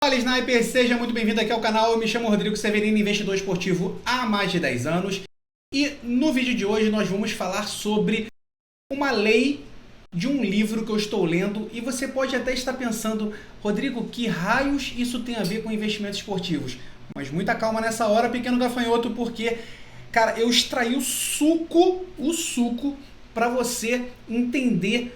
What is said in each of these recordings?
Fala Sniper, seja muito bem-vindo aqui ao canal. Eu me chamo Rodrigo Severino, investidor esportivo há mais de 10 anos. E no vídeo de hoje nós vamos falar sobre uma lei de um livro que eu estou lendo. E você pode até estar pensando, Rodrigo, que raios isso tem a ver com investimentos esportivos? Mas muita calma nessa hora, pequeno gafanhoto, porque, cara, eu extraí o suco para você entender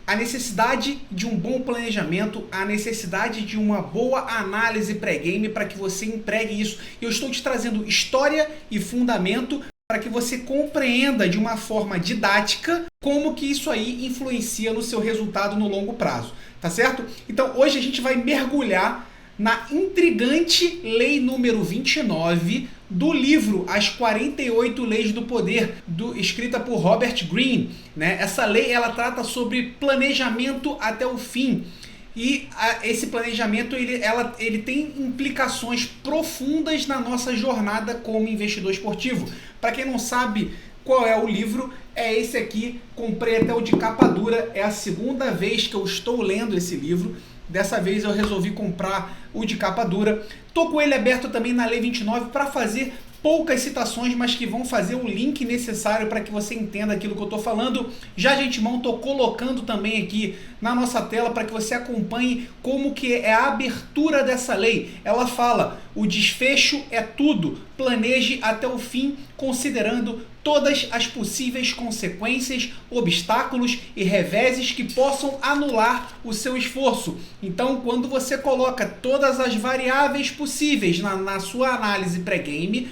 a necessidade de um bom planejamento, a necessidade de uma boa análise pré-game para que você empregue isso. Eu estou te trazendo história e fundamento para que você compreenda de uma forma didática como que isso aí influencia no seu resultado no longo prazo, tá certo? Então hoje a gente vai mergulhar na intrigante lei número 29 do livro As 48 Leis do Poder, escrita por Robert Greene, né? Essa lei ela trata sobre planejamento até o fim. E esse planejamento ele tem implicações profundas na nossa jornada como investidor esportivo. Para quem não sabe qual é o livro, é esse aqui. Comprei até o de capa dura. É a segunda vez que eu estou lendo esse livro. Dessa vez eu resolvi comprar o de capa dura. Tô com ele aberto também na Lei 29 para fazer poucas citações, mas que vão fazer o link necessário para que você entenda aquilo que eu estou falando. Já de antemão estou colocando também aqui na nossa tela para que você acompanhe como que é a abertura dessa lei. Ela fala: o desfecho é tudo, planeje até o fim, considerando todas as possíveis consequências, obstáculos e reveses que possam anular o seu esforço. Então, quando você coloca todas as variáveis possíveis na sua análise pré-game,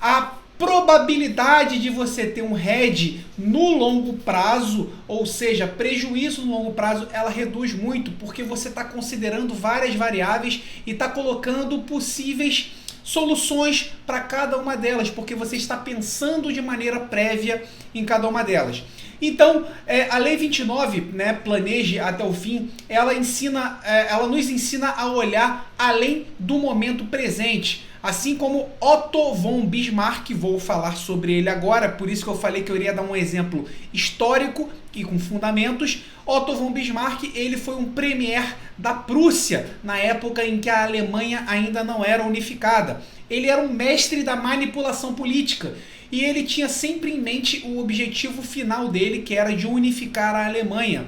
a probabilidade de você ter um head no longo prazo, ou seja, prejuízo no longo prazo, ela reduz muito, porque você está considerando várias variáveis e está colocando possíveis soluções para cada uma delas, porque você está pensando de maneira prévia em cada uma delas. Então, a Lei 29, né, planeje até o fim, ela nos ensina a olhar além do momento presente. Assim como Otto von Bismarck, vou falar sobre ele agora, por isso que eu falei que eu iria dar um exemplo histórico e com fundamentos. Otto von Bismarck, ele foi um premier da Prússia, na época em que a Alemanha ainda não era unificada. Ele era um mestre da manipulação política e ele tinha sempre em mente o objetivo final dele, que era de unificar a Alemanha.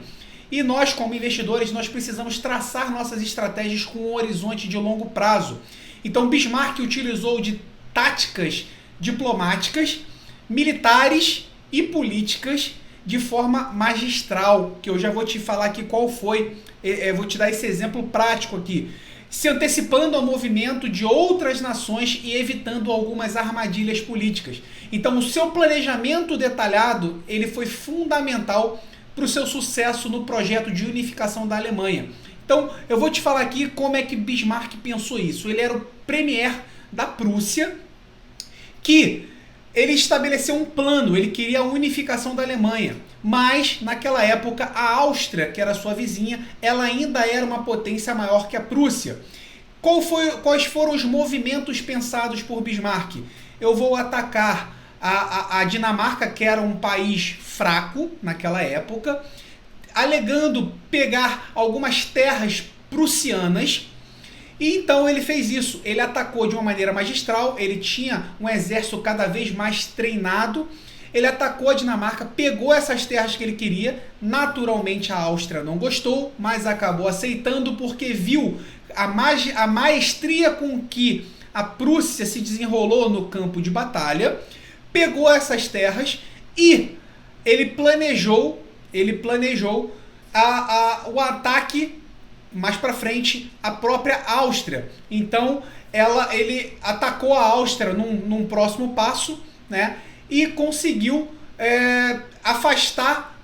E nós, como investidores, nós precisamos traçar nossas estratégias com um horizonte de longo prazo. Então Bismarck utilizou de táticas diplomáticas, militares e políticas de forma magistral, que eu já vou te falar aqui qual foi. Vou te dar esse exemplo prático aqui. Se antecipando ao movimento de outras nações e evitando algumas armadilhas políticas. Então o seu planejamento detalhado ele foi fundamental para o seu sucesso no projeto de unificação da Alemanha. Então, eu vou te falar aqui como é que Bismarck pensou isso. Ele era o premier da Prússia, que ele estabeleceu um plano, ele queria a unificação da Alemanha. Mas, naquela época, a Áustria, que era sua vizinha, ela ainda era uma potência maior que a Prússia. Quais foram os movimentos pensados por Bismarck? Eu vou atacar a Dinamarca, que era um país fraco naquela época, alegando pegar algumas terras prussianas. E então ele fez isso, ele atacou de uma maneira magistral, ele tinha um exército cada vez mais treinado, ele atacou a Dinamarca, pegou essas terras que ele queria. Naturalmente a Áustria não gostou, mas acabou aceitando porque viu a maestria com que a Prússia se desenrolou no campo de batalha, pegou essas terras e ele planejou o ataque mais para frente à própria Áustria. Então ele atacou a Áustria num próximo passo, né, e conseguiu afastar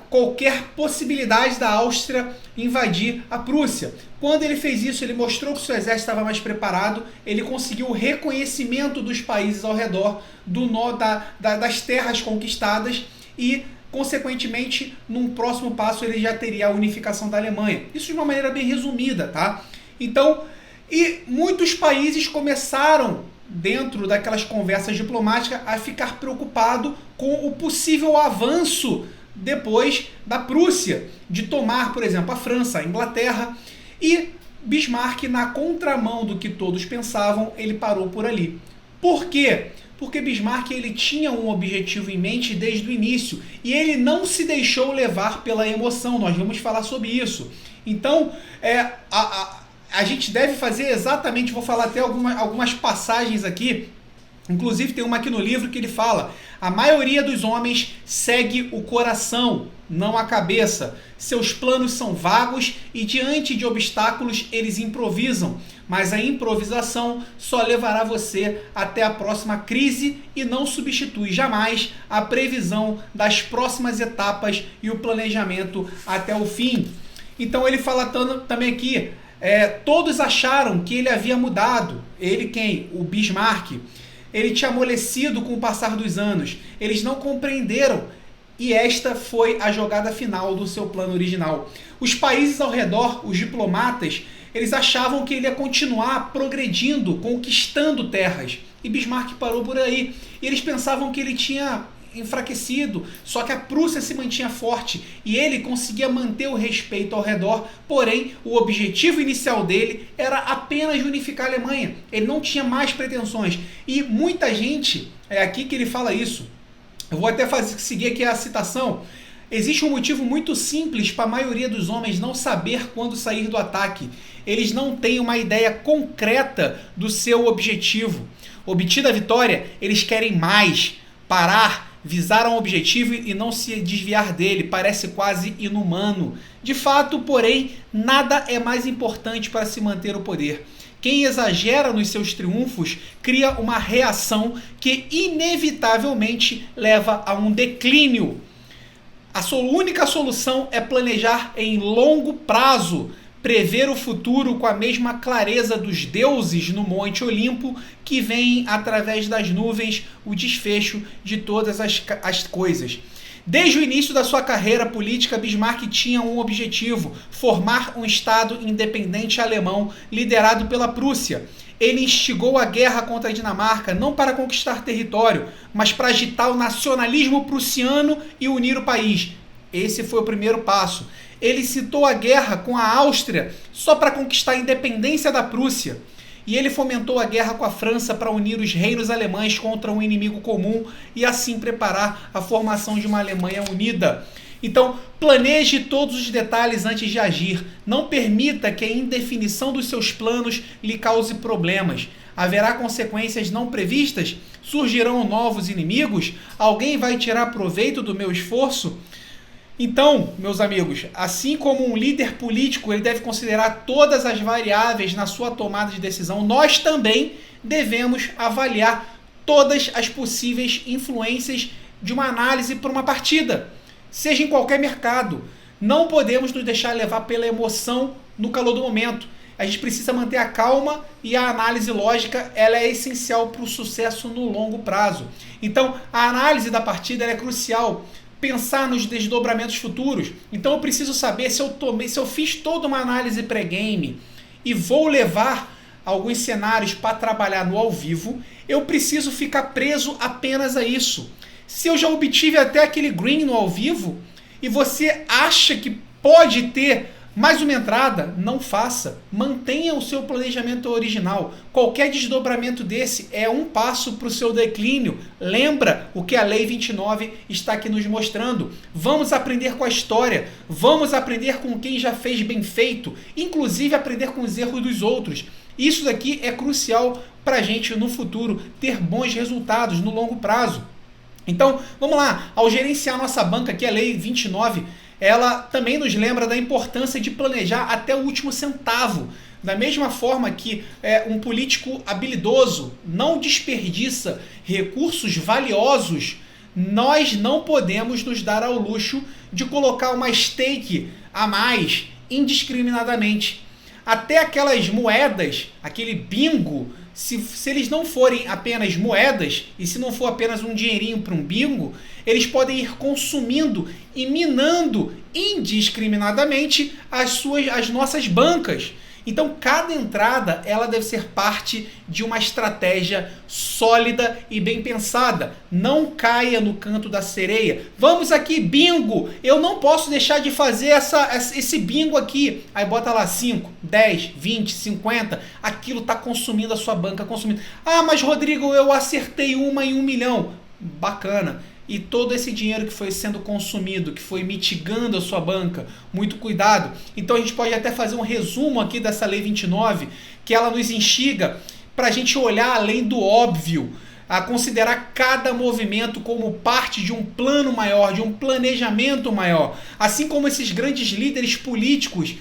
qualquer possibilidade da Áustria invadir a Prússia. Quando ele fez isso, ele mostrou que o seu exército estava mais preparado, ele conseguiu o reconhecimento dos países ao redor das terras conquistadas e, consequentemente, num próximo passo ele já teria a unificação da Alemanha. Isso de uma maneira bem resumida, tá? Então, e muitos países começaram, dentro daquelas conversas diplomáticas, a ficar preocupado com o possível avanço depois da Prússia, de tomar, por exemplo, a França, a Inglaterra, e Bismarck, na contramão do que todos pensavam, ele parou por ali. Por quê? Porque Bismarck ele tinha um objetivo em mente desde o início e ele não se deixou levar pela emoção. Nós vamos falar sobre isso. Então, a gente deve fazer exatamente, vou falar até algumas passagens aqui, inclusive tem uma aqui no livro que ele fala: a maioria dos homens segue o coração, não a cabeça. Seus planos são vagos e diante de obstáculos eles improvisam, mas a improvisação só levará você até a próxima crise e não substitui jamais a previsão das próximas etapas e o planejamento até o fim. Então ele fala também aqui, todos acharam que ele havia mudado. Ele quem? O Bismarck. Ele tinha amolecido com o passar dos anos. Eles não compreenderam. E esta foi a jogada final do seu plano original. Os países ao redor, os diplomatas, eles achavam que ele ia continuar progredindo, conquistando terras. E Bismarck parou por aí. E eles pensavam que ele tinha enfraquecido, só que a Prússia se mantinha forte e ele conseguia manter o respeito ao redor, porém o objetivo inicial dele era apenas unificar a Alemanha. Ele não tinha mais pretensões e muita gente, é aqui que ele fala isso, eu vou até seguir aqui a citação: existe um motivo muito simples para a maioria dos homens não saber quando sair do ataque. Eles não têm uma ideia concreta do seu objetivo. Obtida a vitória, eles querem mais, parar, visar um objetivo e não se desviar dele. Parece quase inumano. De fato, porém, nada é mais importante para se manter o poder. Quem exagera nos seus triunfos cria uma reação que inevitavelmente leva a um declínio. A única solução é planejar em longo prazo, prever o futuro com a mesma clareza dos deuses no Monte Olimpo que veem através das nuvens o desfecho de todas as coisas. Desde o início da sua carreira política, Bismarck tinha um objetivo: formar um Estado independente alemão liderado pela Prússia. Ele instigou a guerra contra a Dinamarca não para conquistar território, mas para agitar o nacionalismo prussiano e unir o país. Esse foi o primeiro passo. Ele citou a guerra com a Áustria só para conquistar a independência da Prússia. E ele fomentou a guerra com a França para unir os reinos alemães contra um inimigo comum e assim preparar a formação de uma Alemanha unida. Então, planeje todos os detalhes antes de agir. Não permita que a indefinição dos seus planos lhe cause problemas. Haverá consequências não previstas? Surgirão novos inimigos? Alguém vai tirar proveito do meu esforço? Então, meus amigos, assim como um líder político ele deve considerar todas as variáveis na sua tomada de decisão, nós também devemos avaliar todas as possíveis influências de uma análise por uma partida, seja em qualquer mercado. Não podemos nos deixar levar pela emoção no calor do momento. A gente precisa manter a calma e a análise lógica ela é essencial para o sucesso no longo prazo. Então, a análise da partida ela é crucial. Pensar nos desdobramentos futuros. Então eu preciso saber se eu fiz toda uma análise pré-game e vou levar alguns cenários para trabalhar no ao vivo, eu preciso ficar preso apenas a isso. Se eu já obtive até aquele green no ao vivo e você acha que pode ter mais uma entrada, não faça. Mantenha o seu planejamento original. Qualquer desdobramento desse é um passo para o seu declínio. Lembra o que a Lei 29 está aqui nos mostrando. Vamos aprender com a história. Vamos aprender com quem já fez bem feito. Inclusive aprender com os erros dos outros. Isso daqui é crucial para a gente no futuro ter bons resultados no longo prazo. Então, vamos lá. Ao gerenciar nossa banca aqui, a Lei 29, ela também nos lembra da importância de planejar até o último centavo. Da mesma forma que um político habilidoso não desperdiça recursos valiosos, nós não podemos nos dar ao luxo de colocar uma stake a mais indiscriminadamente. Até aquelas moedas, aquele bingo, se eles não forem apenas moedas, e se não for apenas um dinheirinho para um bingo, eles podem ir consumindo e minando indiscriminadamente as nossas bancas. Então, cada entrada ela deve ser parte de uma estratégia sólida e bem pensada. Não caia no canto da sereia. Vamos aqui, bingo! Eu não posso deixar de fazer esse bingo aqui. Aí bota lá 5, 10, 20, 50. Aquilo está consumindo a sua banca, consumindo. Ah, mas Rodrigo, eu acertei uma em 1 milhão. Bacana. E todo esse dinheiro que foi sendo consumido, que foi mitigando a sua banca, muito cuidado. Então a gente pode até fazer um resumo aqui dessa Lei 29, que ela nos instiga para a gente olhar além do óbvio, a considerar cada movimento como parte de um plano maior, de um planejamento maior. Assim como esses grandes líderes políticos,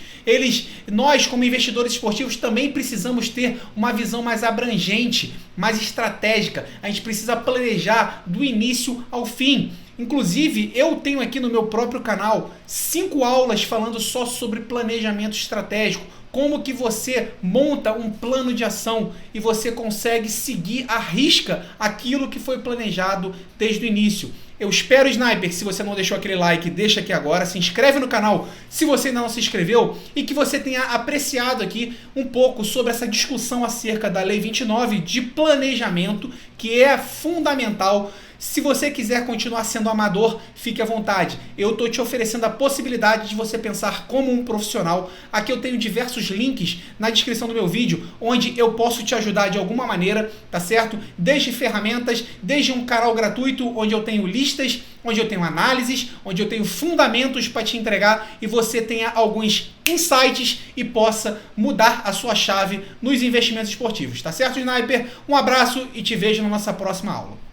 nós como investidores esportivos também precisamos ter uma visão mais abrangente, mais estratégica. A gente precisa planejar do início ao fim. Inclusive, eu tenho aqui no meu próprio canal 5 aulas falando só sobre planejamento estratégico. Como que você monta um plano de ação e você consegue seguir à risca aquilo que foi planejado desde o início. Eu espero, Sniper, que se você não deixou aquele like, deixa aqui agora, se inscreve no canal se você ainda não se inscreveu e que você tenha apreciado aqui um pouco sobre essa discussão acerca da Lei 29 de planejamento, que é fundamental. Se você quiser continuar sendo amador, fique à vontade. Eu estou te oferecendo a possibilidade de você pensar como um profissional. Aqui eu tenho diversos links na descrição do meu vídeo, onde eu posso te ajudar de alguma maneira, tá certo? Desde ferramentas, desde um canal gratuito, onde eu tenho listas, onde eu tenho análises, onde eu tenho fundamentos para te entregar e você tenha alguns insights e possa mudar a sua chave nos investimentos esportivos, tá certo, Sniper? Um abraço e te vejo na nossa próxima aula.